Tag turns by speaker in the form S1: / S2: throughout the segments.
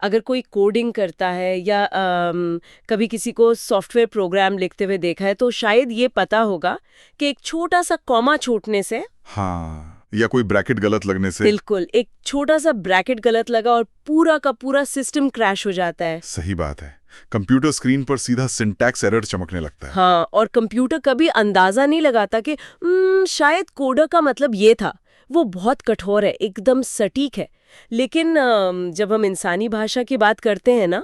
S1: अगर कोई कोडिंग करता है या कभी किसी को सॉफ्टवेयर प्रोग्राम लिखते हुए देखा है तो शायद ये पता होगा कि एक छोटा सा कॉमा छूटने से,
S2: हाँ, या कोई ब्रैकेट गलत लगने से,
S1: बिल्कुल एक छोटा सा ब्रैकेट गलत लगा और पूरा का पूरा सिस्टम क्रैश हो जाता है।
S2: सही बात है, कंप्यूटर स्क्रीन पर सीधा सिंटैक्स एरर चमकने लगता है।
S1: हाँ, और कंप्यूटर कभी अंदाजा नहीं लगाता कि शायद कोडर का मतलब ये था। वो बहुत कठोर है, एकदम सटीक है। लेकिन जब हम इंसानी भाषा की बात करते हैं ना,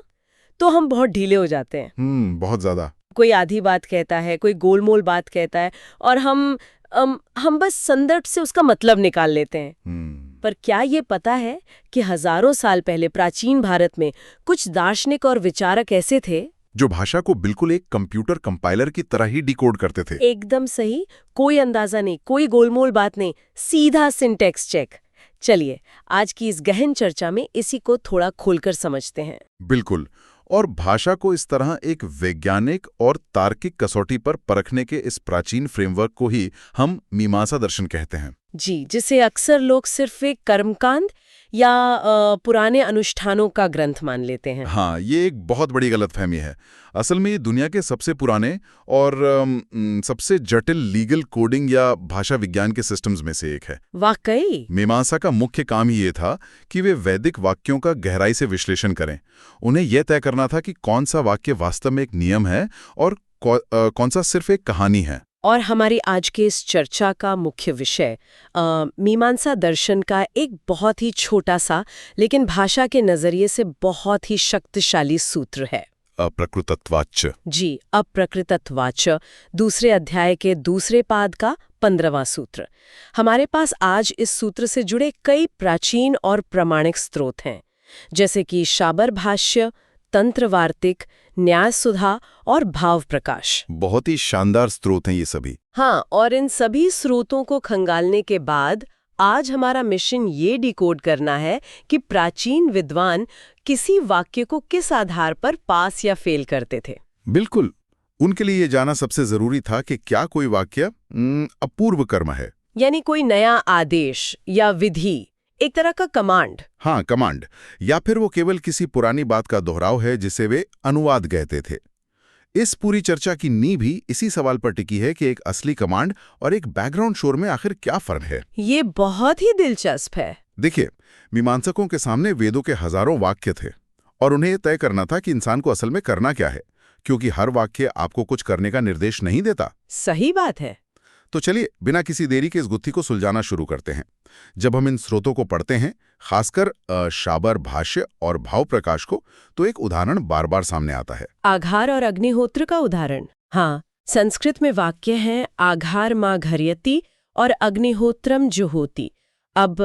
S1: तो हम बहुत ढीले हो जाते हैं।
S2: बहुत ज्यादा।
S1: कोई आधी बात कहता है, कोई गोलमोल बात कहता है, और हम बस संदर्भ से उसका मतलब निकाल लेते हैं। पर क्या ये पता है कि हजारों साल पहले प्राचीन भारत में कुछ दार्शनिक और विचारक ऐसे थे
S2: जो भाषा को बिल्कुल एक कंप्यूटर कंपाइलर की तरह ही डिकोड करते थे।
S1: एकदम सही, कोई अंदाजा नहीं, कोई गोलमोल बात नहीं, सीधा सिंटैक्स चेक। चलिए आज की इस गहन चर्चा में इसी को थोड़ा खोलकर समझते हैं।
S2: बिल्कुल, और भाषा को इस तरह एक वैज्ञानिक और तार्किक कसौटी पर परखने के इस प्राचीन फ्रेमवर्क को ही हम मीमांसा दर्शन कहते हैं।
S1: जी, जिसे अक्सर लोग सिर्फ एक कर्मकांड या पुराने अनुष्ठानों का ग्रंथ मान लेते हैं।
S2: हाँ, ये एक बहुत बड़ी गलतफहमी है। असल में ये दुनिया के सबसे पुराने और सबसे जटिल लीगल कोडिंग या भाषा विज्ञान के सिस्टम्स में से एक है।
S1: वाकई
S2: मीमांसा का मुख्य काम ही ये था कि वे वैदिक वाक्यों का गहराई से विश्लेषण करें। उन्हें यह तय करना था कि कौन सा वाक्य वास्तव में एक नियम है और कौन सा सिर्फ एक कहानी है।
S1: और हमारी आज के इस चर्चा का मुख्य विषय मीमांसा दर्शन का एक बहुत ही छोटा सा लेकिन भाषा के नजरिए से बहुत ही शक्तिशाली सूत्र है,
S2: अप्रकृतत्वाच्च।
S1: जी, अप्रकृतत्वाच्च, दूसरे अध्याय के दूसरे पाद का 15वां सूत्र। हमारे पास आज इस सूत्र से जुड़े कई प्राचीन और प्रामाणिक स्रोत हैं, जैसे कि शाबर भाष्य, तंत्र वार्तिक, न्याय सुधा और भाव प्रकाश।
S2: बहुत ही शानदार स्रोत हैं ये सभी।
S1: हाँ, और इन सभी स्रोतों को खंगालने के बाद आज हमारा मिशन ये डिकोड करना है कि प्राचीन विद्वान किसी वाक्य को किस आधार पर पास या फेल करते थे।
S2: बिल्कुल, उनके लिए ये जानना सबसे जरूरी था कि क्या कोई वाक्य अपूर्व कर्म है,
S1: यानी कोई नया आदेश या विधि, एक तरह का कमांड।
S2: हाँ, कमांड, या फिर वो केवल किसी पुरानी बात का दोहराव है जिसे वे अनुवाद कहते थे। इस पूरी चर्चा की नींव भी इसी सवाल पर टिकी है कि एक असली कमांड और एक बैकग्राउंड शोर में आखिर क्या फर्क है।
S1: ये बहुत ही दिलचस्प है।
S2: देखिए, मीमांसकों के सामने वेदों के हजारों वाक्य थे और उन्हें तय करना था कि इंसान को असल में करना क्या है, क्योंकि हर वाक्य आपको कुछ करने का निर्देश नहीं देता।
S1: सही बात है।
S2: तो चलिए बिना किसी देरी के इस गुत्थी को सुलझाना शुरू करते हैं। जब हम इन स्रोतों को पढ़ते हैं, खासकर शाबर भाष्य और भाव प्रकाश को, तो एक उदाहरण बार बार सामने आता है,
S1: आघार और अग्निहोत्र का उदाहरण। हाँ, संस्कृत में वाक्य हैं आघार माँ घर्यति और अग्निहोत्रम जुहोति। अब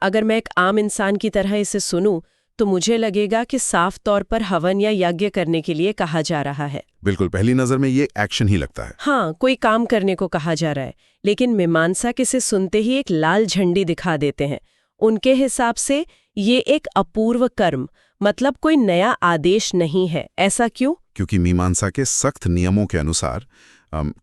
S1: अगर मैं एक आम इंसान की तरह इसे सुनूं तो मुझे लगेगा कि साफ तौर पर हवन या यज्ञ करने के लिए कहा जा रहा है।
S2: बिल्कुल, पहली नजर में ये एक्शन ही लगता है।
S1: हाँ, कोई काम करने को कहा जा रहा है, लेकिन मीमांसक इसे सुनते ही एक लाल झंडी दिखा देते हैं। उनके हिसाब से ये एक अपूर्व कर्म, मतलब कोई नया आदेश नहीं है। ऐसा क्यों?
S2: क्योंकि मीमांसा के सख्त नियमों के अनुसार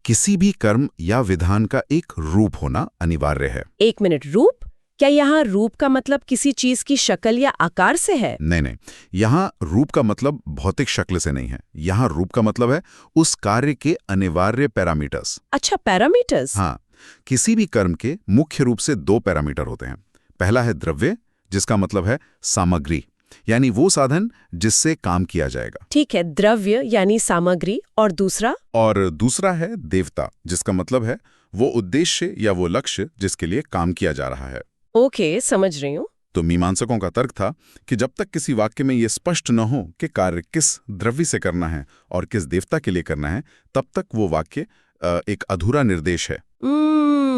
S2: किसी भी कर्म या विधान का एक रूप होना अनिवार्य है।
S1: एक मिनट, रूप? क्या यहाँ रूप का मतलब किसी चीज की शक्ल या आकार से है?
S2: नहीं, यहाँ रूप का मतलब भौतिक शक्ल से नहीं है। यहाँ रूप का मतलब है उस कार्य के अनिवार्य पैरामीटर्स।
S1: अच्छा, पैरामीटर्स।
S2: हाँ, किसी भी कर्म के मुख्य रूप से 2 पैरामीटर होते हैं। पहला है द्रव्य, जिसका मतलब है सामग्री, यानी वो साधन जिससे काम किया जाएगा।
S1: ठीक है, द्रव्य यानी सामग्री। और दूसरा?
S2: और दूसरा है देवता, जिसका मतलब है वो उद्देश्य या वो लक्ष्य जिसके लिए काम किया जा रहा है।
S1: ओके, समझ रही हूँ।
S2: तो मीमांसकों का तर्क था कि जब तक किसी वाक्य में ये स्पष्ट न हो कि कार्य किस द्रव्य से करना है और किस देवता के लिए करना है, तब तक वो वाक्य एक अधूरा निर्देश है।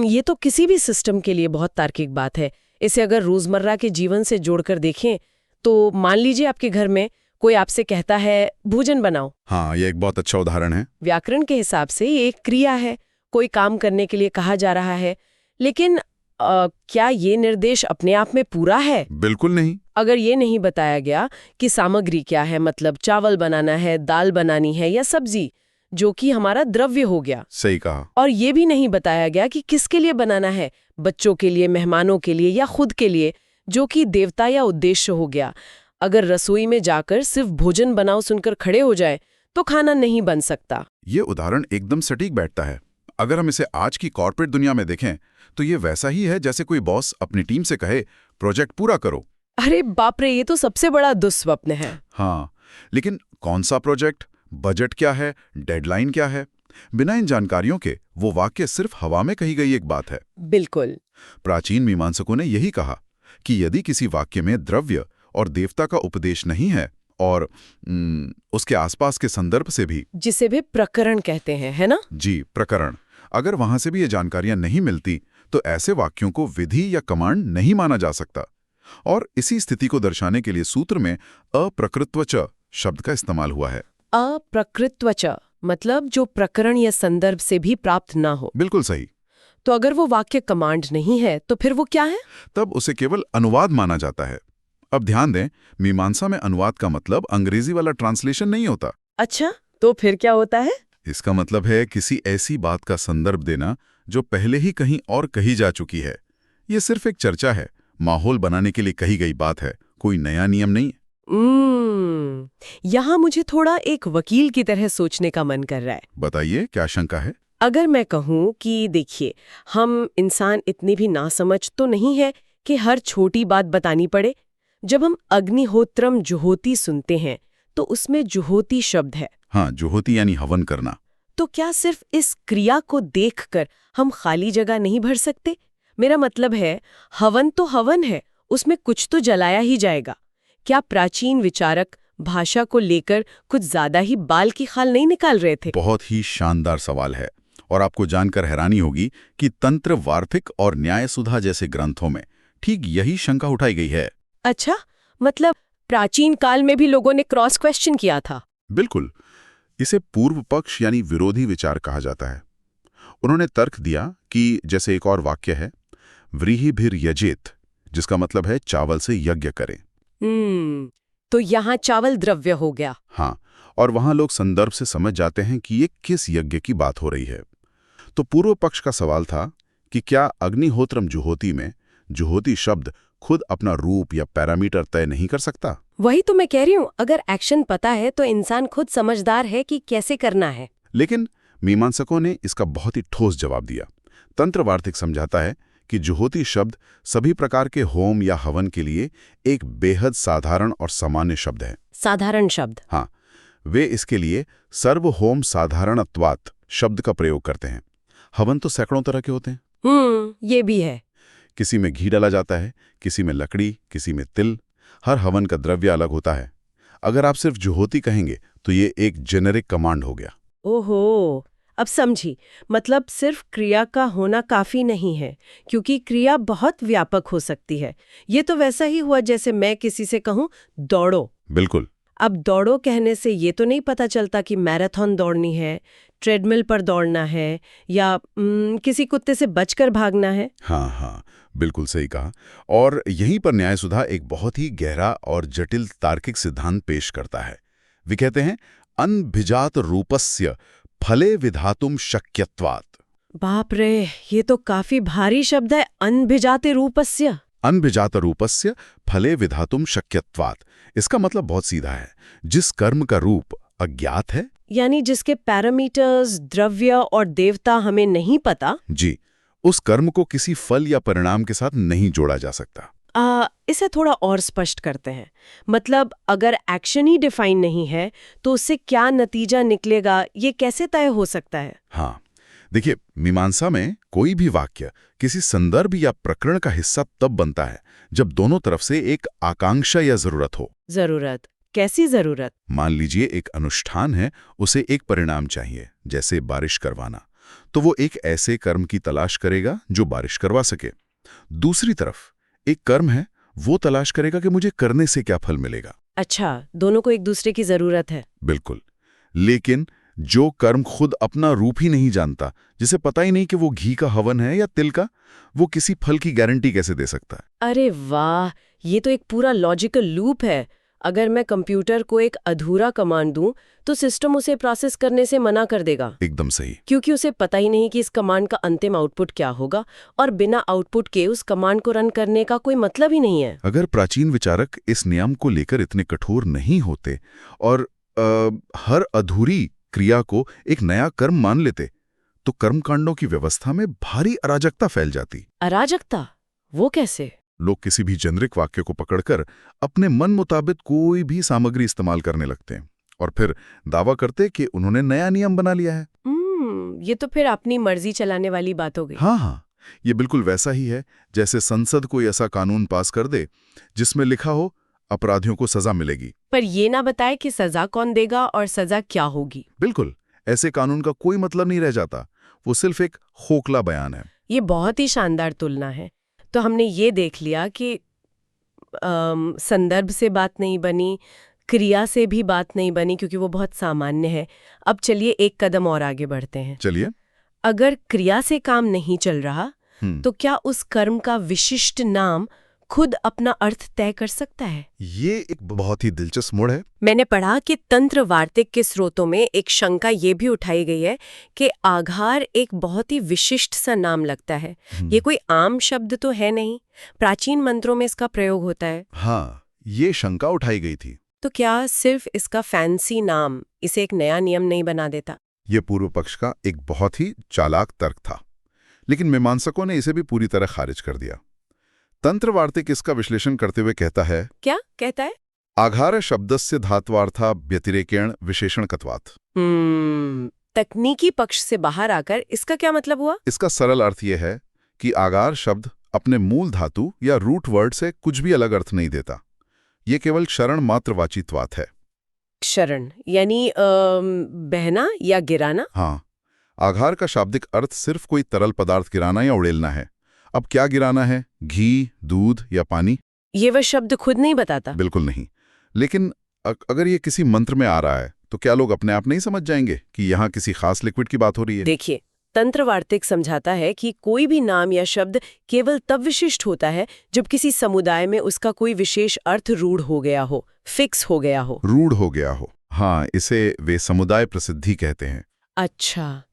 S1: ये तो किसी भी सिस्टम के लिए बहुत तार्किक बात है। इसे अगर रोजमर्रा के जीवन से जोड़कर देखें तो मान लीजिए आपके घर में कोई आपसे कहता है भोजन बनाओ।
S2: हाँ, ये एक बहुत अच्छा उदाहरण है।
S1: व्याकरण के हिसाब से ये एक क्रिया है, कोई काम करने के लिए कहा जा रहा है, लेकिन क्या ये निर्देश अपने आप में पूरा है?
S2: बिल्कुल नहीं।
S1: अगर ये नहीं बताया गया कि सामग्री क्या है, मतलब चावल बनाना है, दाल बनानी है या सब्जी, जो कि हमारा द्रव्य हो गया।
S2: सही कहा।
S1: और ये भी नहीं बताया गया कि किसके लिए बनाना है, बच्चों के लिए, मेहमानों के लिए या खुद के लिए, जो कि देवता या उद्देश्य हो गया। अगर रसोई में जाकर सिर्फ भोजन बनाओ सुनकर खड़े हो जाए तो खाना नहीं बन सकता।
S2: ये उदाहरण एकदम सटीक बैठता है। अगर हम इसे आज की कॉर्पोरेट दुनिया में देखें तो ये वैसा ही है जैसे कोई बॉस अपनी टीम से कहे प्रोजेक्ट पूरा करो।
S1: अरे बाप रे, ये तो सबसे बड़ा दुस्वप्न है।
S2: हाँ, लेकिन कौन सा प्रोजेक्ट, बजट क्या है, डेडलाइन क्या है, बिना इन जानकारियों के वो वाक्य सिर्फ हवा में कही गई एक बात है।
S1: बिल्कुल।
S2: प्राचीन मीमांसकों ने यही कहा कि यदि किसी वाक्य में द्रव्य और देवता का उपदेश नहीं है और उसके आसपास के संदर्भ से भी,
S1: जिसे भी प्रकरण कहते हैं, है ना?
S2: जी, प्रकरण, अगर वहां से भी ये जानकारियां नहीं मिलती तो ऐसे वाक्यों को विधि या कमांड नहीं माना जा सकता। और इसी स्थिति को दर्शाने के लिए सूत्र में अप्रकृत्वच शब्द का इस्तेमाल हुआ है।
S1: अप्रकृत्वच मतलब जो प्रकरण या संदर्भ से भी प्राप्त ना हो।
S2: बिल्कुल सही।
S1: तो अगर वो वाक्य कमांड नहीं है तो फिर वो क्या है?
S2: तब उसे केवल अनुवाद माना जाता है। अब ध्यान दें, मीमांसा में अनुवाद का मतलब अंग्रेजी वाला ट्रांसलेशन नहीं होता।
S1: अच्छा, तो फिर क्या होता है?
S2: इसका मतलब है किसी ऐसी बात का संदर्भ देना जो पहले ही कहीं और कही जा चुकी है। ये सिर्फ एक चर्चा है, माहौल बनाने के लिए कही गई बात है, कोई नया नियम नहीं।
S1: यहाँ मुझे थोड़ा एक वकील की तरह सोचने का मन कर रहा है।
S2: बताइए, क्या शंका है?
S1: अगर मैं कहूँ कि देखिए, हम इंसान इतनी भी नासमझ तो नहीं है कि हर छोटी बात बतानी पड़े। जब हम अग्निहोत्रम जुहोती सुनते हैं तो उसमें जुहोती शब्द है।
S2: हाँ, जुहोती यानी हवन करना।
S1: तो क्या सिर्फ इस क्रिया को देखकर हम खाली जगह नहीं भर सकते? मेरा मतलब है, हवन तो हवन है, उसमें कुछ तो जलाया ही जाएगा। क्या प्राचीन विचारक भाषा को लेकर कुछ ज्यादा ही बाल की खाल नहीं निकाल रहे थे?
S2: बहुत ही शानदार सवाल है, और आपको जानकर हैरानी होगी कि तंत्र, वार्तिक और न्याय सुधा जैसे ग्रंथों में ठीक यही शंका उठाई गई है।
S1: अच्छा, मतलब प्राचीन काल में भी लोगों ने क्रॉस क्वेश्चन किया था?
S2: बिल्कुल। इसे पूर्व पक्ष यानी विरोधी विचार कहा जाता है। उन्होंने तर्क दिया कि जैसे एक और वाक्य है, व्रीहिभिर यजेत, जिसका मतलब है चावल से यज्ञ करें।
S1: तो यहाँ चावल द्रव्य हो गया।
S2: हाँ, और वहां लोग संदर्भ से समझ जाते हैं कि ये किस यज्ञ की बात हो रही है। तो पूर्व पक्ष का सवाल था कि क्या अग्निहोत्रम जुहोती में जुहोती शब्द खुद अपना रूप या पैरामीटर तय नहीं कर सकता?
S1: वही तो मैं कह रही हूँ, अगर एक्शन पता है तो इंसान खुद समझदार है कि कैसे करना है।
S2: लेकिन मीमांसकों ने इसका बहुत ही ठोस जवाब दिया। तंत्र वार्तिक समझाता है कि जुहोती शब्द सभी प्रकार के होम या हवन के लिए एक बेहद साधारण और सामान्य शब्द है।
S1: साधारण शब्द?
S2: हाँ, वे इसके लिए सर्व होम साधारणत्वात् शब्द का प्रयोग करते हैं। हवन तो सैकड़ों तरह के होते हैं।
S1: ये भी है।
S2: किसी में घी डाला जाता है, किसी में लकड़ी, किसी में तिल। हर हवन का द्रव्य अलग होता है। अगर आप सिर्फ जुहोती कहेंगे तो ये एक जेनेरिक कमांड हो गया।
S1: ओहो, अब समझी। मतलब सिर्फ क्रिया का होना काफी नहीं है, क्योंकि क्रिया बहुत व्यापक हो सकती है। ये तो वैसा ही हुआ जैसे मैं किसी से कहूँ दौड़ो।
S2: बिल्कुल।
S1: अब दौड़ो कहने से ये तो नहीं पता चलता कि मैराथन दौड़नी है, ट्रेडमिल पर दौड़ना है या किसी कुत्ते से बचकर भागना है।
S2: हाँ, बिल्कुल सही कहा। और यहीं पर न्याय सुधा एक बहुत ही गहरा और जटिल तार्किक सिद्धांत पेश करता है। वे कहते हैं, अनभिजात रूपस्य फले विधातुम शक्यत्वात्।
S1: बाप रे, ये तो काफी भारी शब्द है। अनभिजाते रूपस्य।
S2: अनभिजात रूपस्य फले विधातुम शक्यत्वात्। इसका मतलब बहुत सीधा है, जिस कर्म का रूप अज्ञात है,
S1: यानी जिसके पैरामीटर्स, द्रव्य और देवता हमें नहीं पता,
S2: जी, उस कर्म को किसी फल या परिणाम के साथ नहीं जोड़ा जा सकता।
S1: इसे थोड़ा और स्पष्ट करते हैं। मतलब अगर एक्शन ही डिफाइन नहीं है तो उससे क्या नतीजा निकलेगा, ये कैसे तय हो सकता है?
S2: हाँ, देखिए, मीमांसा में कोई भी वाक्य किसी संदर्भ या प्रकरण का हिस्सा तब बनता है जब दोनों तरफ से एक आकांक्षा या जरूरत हो।
S1: जरूरत? कैसी जरूरत?
S2: मान लीजिए एक अनुष्ठान है, उसे एक परिणाम चाहिए, जैसे बारिश करवाना, तो वो एक ऐसे कर्म की तलाश करेगा जो बारिश करवा सके। दूसरी तरफ एक कर्म है, वो तलाश करेगा कि मुझे करने से क्या फल मिलेगा।
S1: अच्छा, दोनों को एक दूसरे की जरूरत है।
S2: बिल्कुल। लेकिन जो कर्म खुद अपना रूप ही नहीं जानता, जिसे पता ही नहीं कि वो घी का हवन है या तिल का, वो किसी फल की गारंटी कैसे दे सकता है?
S1: अरे वाह, ये तो एक पूरा लॉजिकल लूप है। अगर मैं कंप्यूटर को एक अधूरा कमांड दूं तो सिस्टम उसे प्रोसेस करने से मना कर देगा।
S2: एकदम सही।
S1: क्योंकि उसे पता ही नहीं कि इस कमांड का अंतिम आउटपुट क्या होगा, और बिना आउटपुट के उस कमांड को रन करने का कोई मतलब ही नहीं है।
S2: अगर प्राचीन विचारक इस नियम को लेकर इतने कठोर नहीं होते और हर अधूरी क्रिया को एक नया कर्म मान लेते, तो कर्मकांडों की व्यवस्था में भारी अराजकता फैल जाती।
S1: अराजकता? वो कैसे?
S2: लोग किसी भी जेनरिक वाक्य को पकड़कर अपने मन मुताबिक कोई भी सामग्री इस्तेमाल करने लगते हैं और फिर दावा करते कि उन्होंने नया नियम बना लिया है।
S1: ये तो फिर अपनी मर्जी चलाने वाली बात हो गई।
S2: हाँ, ये बिल्कुल वैसा ही है जैसे संसद कोई ऐसा कानून पास कर दे जिसमें लिखा हो अपराधियों को सजा मिलेगी,
S1: पर ये ना बताए कि सजा कौन देगा और सजा क्या होगी।
S2: बिल्कुल, ऐसे कानून का कोई मतलब नहीं रह जाता, वो सिर्फ एक खोखला बयान है।
S1: ये बहुत ही शानदार तुलना है। तो हमने ये देख लिया कि संदर्भ से बात नहीं बनी, क्रिया से भी बात नहीं बनी क्योंकि वो बहुत सामान्य है। अब चलिए एक कदम और आगे बढ़ते हैं।
S2: चलिए।
S1: अगर क्रिया से काम नहीं चल रहा तो क्या उस कर्म का विशिष्ट नाम खुद अपना अर्थ तय कर सकता है?
S2: ये एक बहुत ही दिलचस्प मोड़ है।
S1: मैंने पढ़ा कि तंत्र वार्तिक के स्रोतों में एक शंका ये भी उठाई गई है कि आघार एक बहुत ही विशिष्ट सा नाम लगता है। ये कोई आम शब्द तो है नहीं, प्राचीन मंत्रों में इसका प्रयोग होता है।
S2: हाँ, ये शंका उठाई गई थी।
S1: तो क्या सिर्फ इसका फैंसी नाम इसे एक नया नियम नहीं बना देता?
S2: ये पूर्व पक्ष का एक बहुत ही चालाक तर्क था, लेकिन मीमांसकों ने इसे भी पूरी तरह खारिज कर दिया। तंत्र वार्तिक इसका विश्लेषण करते हुए कहता है,
S1: क्या कहता है?
S2: आघार शब्दस्य धात्वार्था व्यतिरेकेण विशेषणकत्वात्।
S1: तकनीकी पक्ष से बाहर आकर इसका क्या मतलब हुआ?
S2: इसका सरल अर्थ यह है कि आगार शब्द अपने मूल धातु या रूट वर्ड से कुछ भी अलग अर्थ नहीं देता। ये केवल क्षरण मात्रवाचित्वात् है।
S1: क्षरण यानी बहना या गिराना?
S2: हाँ, आघार का शाब्दिक अर्थ सिर्फ कोई तरल पदार्थ गिराना या उड़ेलना है। अब क्या गिराना है, घी, दूध या पानी?
S1: ये वह शब्द खुद नहीं बताता।
S2: बिल्कुल नहीं। लेकिन अगर ये किसी मंत्र में आ रहा है तो क्या लोग अपने आप नहीं समझ जाएंगे कि यहाँ किसी खास लिक्विड की बात हो रही है?
S1: देखिए, तंत्र वार्तिक समझाता है कि कोई भी नाम या शब्द केवल तब विशिष्ट होता है जब किसी समुदाय में उसका कोई विशेष अर्थ रूढ़ हो गया हो, फिक्स हो गया हो।
S2: रूढ़ हो गया हो, हाँ, इसे वे समुदाय प्रसिद्धि कहते हैं।
S1: अच्छा,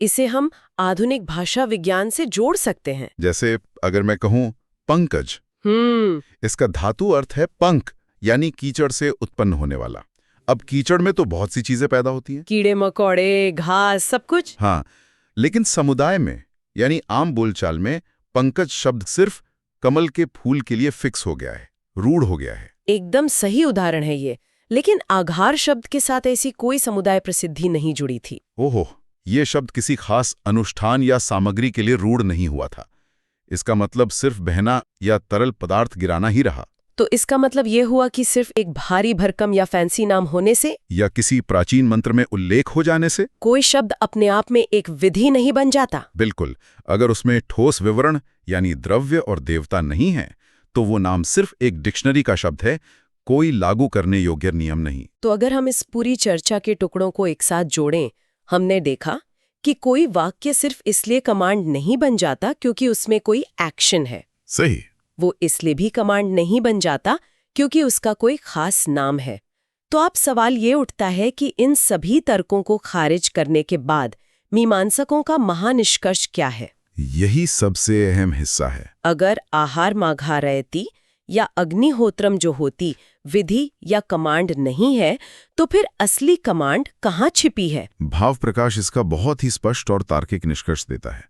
S1: इसे हम आधुनिक भाषा विज्ञान से जोड़ सकते हैं।
S2: जैसे अगर मैं कहूँ पंकज, इसका धातु अर्थ है पंख, यानी कीचड़ से उत्पन्न होने वाला। अब कीचड़ में तो बहुत सी चीजें पैदा होती हैं,
S1: कीड़े मकोड़े, घास, सब कुछ।
S2: हाँ, लेकिन समुदाय में यानी आम बोलचाल में पंकज शब्द सिर्फ कमल के फूल के लिए फिक्स हो गया है, रूढ़ हो गया है।
S1: एकदम सही उदाहरण है ये। लेकिन आघार शब्द के साथ ऐसी कोई समुदाय प्रसिद्धि नहीं जुड़ी थी।
S2: ओहो, ये शब्द किसी खास अनुष्ठान या सामग्री के लिए रूढ़ नहीं हुआ था। इसका मतलब सिर्फ बहना या तरल पदार्थ गिराना ही रहा।
S1: तो इसका मतलब ये हुआ कि सिर्फ एक भारी भरकम या फैंसी नाम होने से
S2: या किसी प्राचीन मंत्र में उल्लेख हो जाने से
S1: कोई शब्द अपने आप में एक विधि नहीं बन जाता।
S2: बिल्कुल, अगर उसमें ठोस विवरण यानी द्रव्य और देवता नहीं है तो वो नाम सिर्फ एक डिक्शनरी का शब्द है, कोई लागू करने योग्य नियम नहीं।
S1: तो अगर हम इस पूरी चर्चा के टुकड़ों को एक साथ जोड़ें, हमने देखा कि कोई वाक्य सिर्फ इसलिए कमांड नहीं बन जाता क्योंकि उसमें कोई एक्शन है।
S2: सही।
S1: वो इसलिए भी कमांड नहीं बन जाता क्योंकि उसका कोई खास नाम है। तो अब सवाल ये उठता है कि इन सभी तर्कों को खारिज करने के बाद मीमांसकों का महानिष्कर्ष क्या है?
S2: यही सबसे अहम हिस्सा है।
S1: अगर आहार माघारयति या अग्निहोत्रम जो होती विधि या कमांड नहीं है, तो फिर असली कमांड कहाँ छिपी है?
S2: भाव प्रकाश इसका बहुत ही स्पष्ट और तार्किक निष्कर्ष देता है।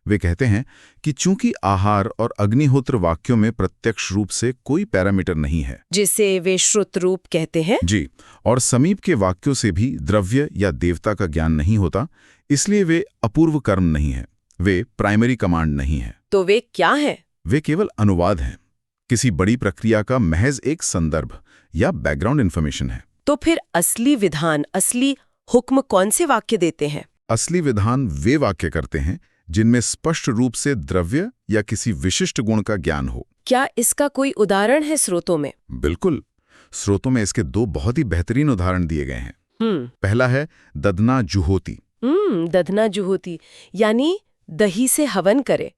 S2: वे कहते हैं कि चूंकि आहार और अग्निहोत्र वाक्यों में प्रत्यक्ष रूप से कोई पैरामीटर नहीं है, जिसे
S1: वे श्रुत रूप कहते हैं,
S2: जी, और समीप के वाक्यों से भी द्रव्य या देवता का ज्ञान नहीं होता, इसलिए वे अपूर्व कर्म नहीं है, वे प्राइमरी कमांड नहीं है।
S1: तो वे क्या हैं?
S2: वे केवल अनुवाद हैं, किसी बड़ी प्रक्रिया का महज एक संदर्भ या बैकग्राउंड इंफॉर्मेशन है।
S1: तो फिर असली विधान, असली हुक्म कौन से वाक्य देते हैं?
S2: असली विधान वे वाक्य करते हैं जिनमें स्पष्ट रूप से द्रव्य या किसी विशिष्ट गुण का ज्ञान हो।
S1: क्या इसका कोई उदाहरण है स्रोतों में?
S2: बिल्कुल, स्रोतों में इसके दो बहुत ही बेहतरीन उदाहरण दिए गए हैं। पहला है ददना जुहोती।
S1: ददना जुहोती यानी दही से हवन करे,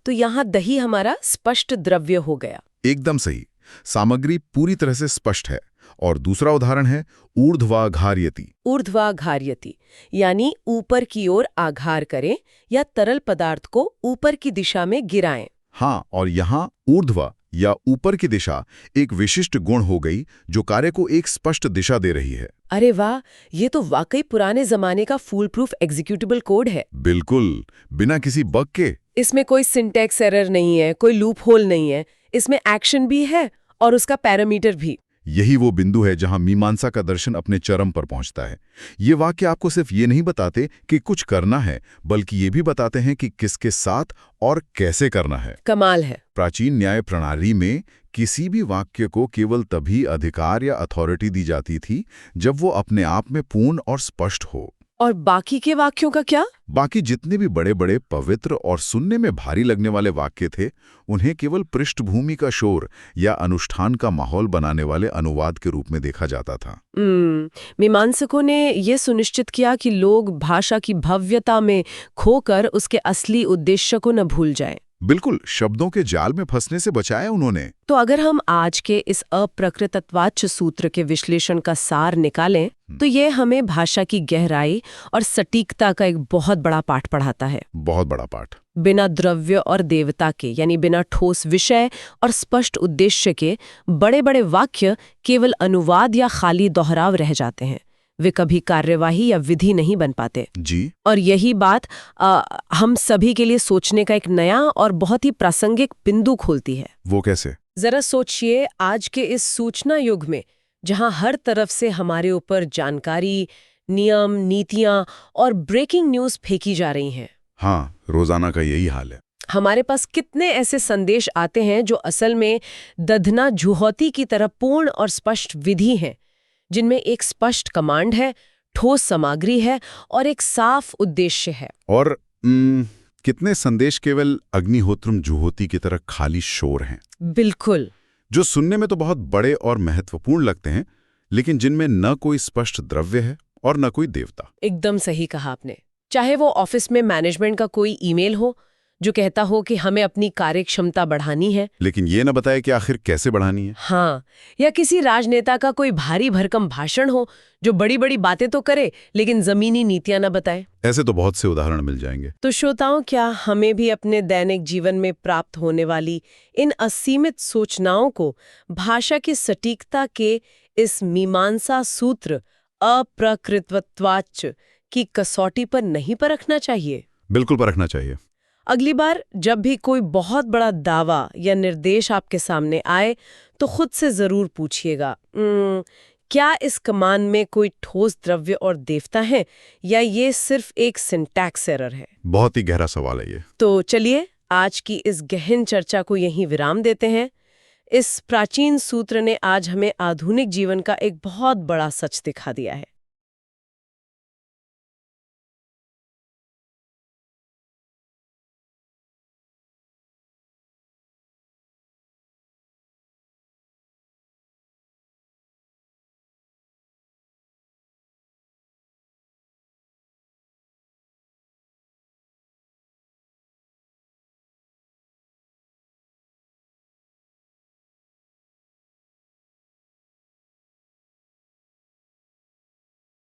S1: तो यहाँ दही हमारा स्पष्ट द्रव्य हो गया।
S2: एकदम सही, सामग्री पूरी तरह से स्पष्ट है और दूसरा उदाहरण है ऊर्ध्वाघार्यति।
S1: ऊर्ध्वाघार्यति यानी ऊपर की ओर आघार करें या तरल पदार्थ को ऊपर की दिशा में गिराएं।
S2: हाँ, और यहाँ ऊर्ध्व या ऊपर की दिशा एक विशिष्ट गुण हो गई जो कार्य को एक स्पष्ट दिशा दे रही है।
S1: अरे वाह, ये तो वाकई पुराने जमाने का फूल प्रूफ एग्जीक्यूटेबल कोड है।
S2: बिल्कुल, बिना किसी बग के।
S1: इसमें कोई सिंटैक्स एरर नहीं है, कोई लूप होल नहीं है। इसमें एक्शन भी है और उसका पैरामीटर भी।
S2: यही वो बिंदु है जहां मीमांसा का दर्शन अपने चरम पर पहुंचता है। ये वाक्य आपको सिर्फ ये नहीं बताते कि कुछ करना है, बल्कि ये भी बताते हैं कि किसके साथ और कैसे करना है।
S1: कमाल है।
S2: प्राचीन न्याय प्रणाली में किसी भी वाक्य को केवल तभी अधिकार या अथॉरिटी दी जाती थी जब वो अपने आप में पूर्ण और स्पष्ट हो।
S1: और बाकी के वाक्यों का क्या?
S2: बाकी जितने भी बड़े बड़े पवित्र और सुनने में भारी लगने वाले वाक्य थे, उन्हें केवल पृष्ठभूमि का शोर या अनुष्ठान का माहौल बनाने वाले अनुवाद के रूप में देखा जाता था।
S1: मीमांसकों ने यह सुनिश्चित किया कि लोग भाषा की भव्यता में खोकर उसके असली उद्देश्य को न भूल जाएं।
S2: बिल्कुल, शब्दों के जाल में फंसने से बचाया उन्होंने।
S1: तो अगर हम आज के इस अप्रकृतत्वाच्य सूत्र के विश्लेषण का सार निकालें, तो ये हमें भाषा की गहराई और सटीकता का एक बहुत बड़ा पाठ पढ़ाता है।
S2: बहुत बड़ा पाठ।
S1: बिना द्रव्य और देवता के, यानी बिना ठोस विषय और स्पष्ट उद्देश्य के, बड़े बड़े वाक्य केवल अनुवाद या खाली दोहराव रह जाते हैं। वे कभी कार्यवाही या विधि नहीं बन पाते
S2: जी।
S1: और यही बात हम सभी के लिए सोचने का एक नया और बहुत ही प्रासंगिक बिंदु खोलती है।
S2: वो कैसे?
S1: जरा सोचिए, आज के इस सूचना युग में जहां हर तरफ से हमारे ऊपर जानकारी, नियम, नीतियां और ब्रेकिंग न्यूज फेंकी जा रही हैं।
S2: हाँ, रोजाना का यही हाल है।
S1: हमारे पास कितने ऐसे संदेश आते हैं जो असल में दधना जुहौती की तरह पूर्ण और स्पष्ट विधि हैं, जिनमें एक स्पष्ट कमांड है, ठोस सामग्री है और एक साफ उद्देश्य है।
S2: और कितने संदेश केवल अग्निहोत्रम जुहोती की तरह खाली शोर हैं।
S1: बिल्कुल।
S2: जो सुनने में तो बहुत बड़े और महत्वपूर्ण लगते हैं, लेकिन जिनमें न कोई स्पष्ट द्रव्य है और न कोई देवता।
S1: एकदम सही कहा आपने। चाहे वो ऑफिस में मैनेजमेंट का कोई ईमेल हो जो कहता हो कि हमें अपनी कार्यक्षमता बढ़ानी है,
S2: लेकिन ये न बताए कि आखिर कैसे बढ़ानी है।
S1: हाँ, या किसी राजनेता का कोई भारी भरकम भाषण हो जो बड़ी बड़ी बातें तो करे लेकिन जमीनी नीतियां न बताए।
S2: ऐसे तो बहुत से उदाहरण मिल जाएंगे।
S1: तो श्रोताओं, क्या हमें भी अपने दैनिक जीवन में प्राप्त होने वाली इन असीमित सूचनाओं को भाषा की सटीकता के इस मीमांसा सूत्र अप्रकृतत्वाच्य की कसौटी पर नहीं परखना चाहिए?
S2: बिल्कुल परखना चाहिए।
S1: अगली बार जब भी कोई बहुत बड़ा दावा या निर्देश आपके सामने आए, तो खुद से जरूर पूछिएगा, क्या इस कमान में कोई ठोस द्रव्य और देवता है या ये सिर्फ एक सिंटैक्स एरर है?
S2: बहुत ही गहरा सवाल है ये।
S1: तो चलिए आज की इस गहन चर्चा को यहीं विराम देते हैं। इस प्राचीन सूत्र ने आज हमें आधुनिक जीवन का एक बहुत बड़ा सच दिखा दिया है।